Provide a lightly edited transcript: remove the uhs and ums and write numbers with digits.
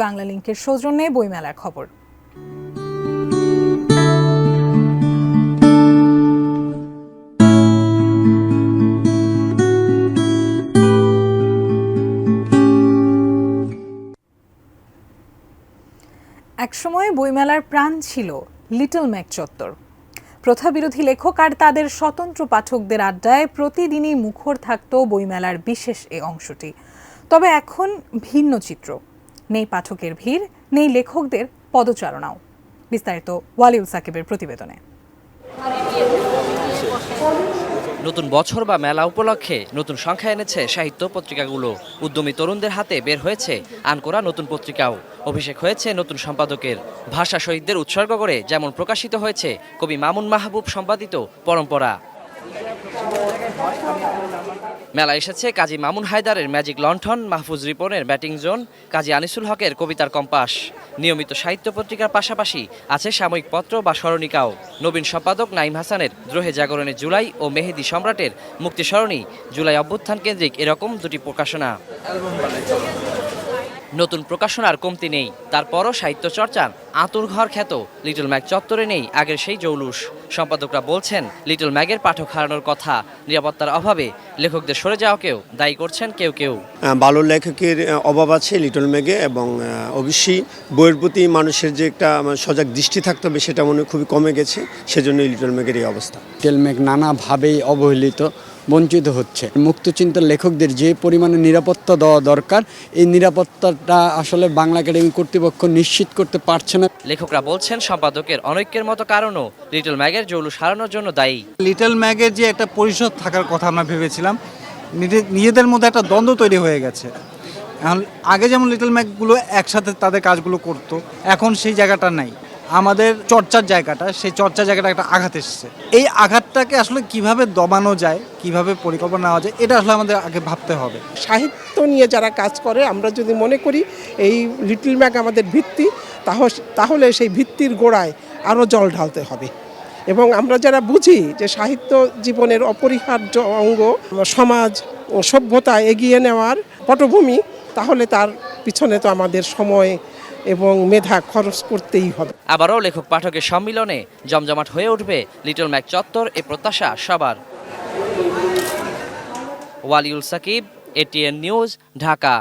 বাংলা লিংকের সৌজন্যে বইমেলার খবর। একসময় বইমেলার প্রাণ ছিল লিটল ম্যাক চত্বর। প্রথাবিরোধী লেখক আর তাদের স্বতন্ত্র পাঠকদের আড্ডায় প্রতিদিনই মুখর থাকত বইমেলার বিশেষ এ অংশটি। তবে এখন ভিন্ন চিত্র, নেই পাঠকের ভিড়, নেই লেখকদের পদচারণাও। বিস্তারিত ওয়ালিউল সাকিবের প্রতিবেদনে। নতুন বছর বা মেলা উপলক্ষে নতুন সংখ্যা এনেছে সাহিত্য পত্রিকাগুলো। উদ্যমী তরুণদের হাতে বের হয়েছে আনকোরা নতুন পত্রিকাও। অভিষেক হয়েছে নতুন সম্পাদকের। ভাষা শহীদদের উৎসর্গ করে যেমন প্রকাশিত হয়েছে কবি মামুন মাহবুব সম্পাদিত পরম্পরা। মেলা এসেছে কাজী মামুন হায়দারের ম্যাজিক লণ্ঠন, মাহফুজ রিপনের ব্যাটিং জোন, কাজী আনিসুল হকের কবিতার কম্পাস। নিয়মিত সাহিত্য পত্রিকার পাশাপাশি আছে সাময়িক পত্র বা স্মরণিকাও। নবীন সম্পাদক নাইম হাসানের দ্রোহে জাগরণের জুলাই ও মেহেদি সম্রাটের মুক্তি স্মরণী জুলাই অভ্যুত্থান কেন্দ্রিক এরকম দুটি প্রকাশনা। নতুন প্রকাশনার কমতি নেই, তারপরও সাহিত্য চর্চার আঁতুড়ঘর খ্যাত লিটল ম্যাগ চত্বরে নেই আগের সেই জৌলুস। সম্পাদকরা বলছেন লিটল ম্যাগের পাঠক হারানোর কথা। নিরাপত্তার অভাবে লেখকদের সরে যাওয়াকেও দায়ী করছেন কেউ কেউ। ভালো লেখকের অভাব আছে লিটল ম্যাগে, এবং অবশ্যই বইয়ের প্রতি মানুষের যে একটা সজাগ দৃষ্টি থাকতে হবে সেটা মনে খুবই কমে গেছে। সেজন্য লিটল ম্যাগের এই অবস্থা। লিটল ম্যাগ নানাভাবেই অবহেলিত, বঞ্চিত হচ্ছে। মুক্তচিন্তার লেখকদের যে পরিমাণে নিরাপত্তা দেওয়া দরকার, এই নিরাপত্তাটা আসলে বাংলা একাডেমি কর্তৃপক্ষ নিশ্চিত করতে পারছে না। লেখকরা বলছেন সম্পাদকের অনৈক্যের মতো কারণও লিটল ম্যাগের জৌলুস হারানোর জন্য দায়ী। লিটল ম্যাগের যে একটা পরিষদ থাকার কথা আমরা ভেবেছিলাম, নিজেদের মধ্যে একটা দ্বন্দ্ব তৈরি হয়ে গেছে। এখন আগে যেমন লিটল ম্যাগগুলো একসাথে তাদের কাজগুলো করতো, এখন সেই জায়গাটা নাই। আমাদের চর্চার জায়গাটা, সেই চর্চার জায়গাটা একটা আঘাত এসেছে। এই আঘাতটাকে আসলে কিভাবে দমানো যায়, কিভাবে পরিকল্পনা নেওয়া যায়, এটা আসলে আমাদের আগে ভাবতে হবে। সাহিত্য নিয়ে যারা কাজ করে, আমরা যদি মনে করি এই লিটল ম্যাগ আমাদের ভিত্তি, তাহলে সেই ভিত্তির গোড়ায় আরও জল ঢালতে হবে। এবং আমরা যারা বুঝি যে সাহিত্য জীবনের অপরিহার্য অঙ্গ, সমাজ সভ্যতা এগিয়ে নেওয়ার পটভূমি, তাহলে তার পিছনে তো আমাদের সময় এবং মেধা খরচ করতেই হবে। আবারও লেখক পাঠকের সম্মিলনে জমজমাট হয়ে উঠবে লিটল ম্যাগ চত্বর, এ প্রত্যাশা সবার। ওয়ালিউল সাকিব, এটিএন নিউজ, ঢাকা।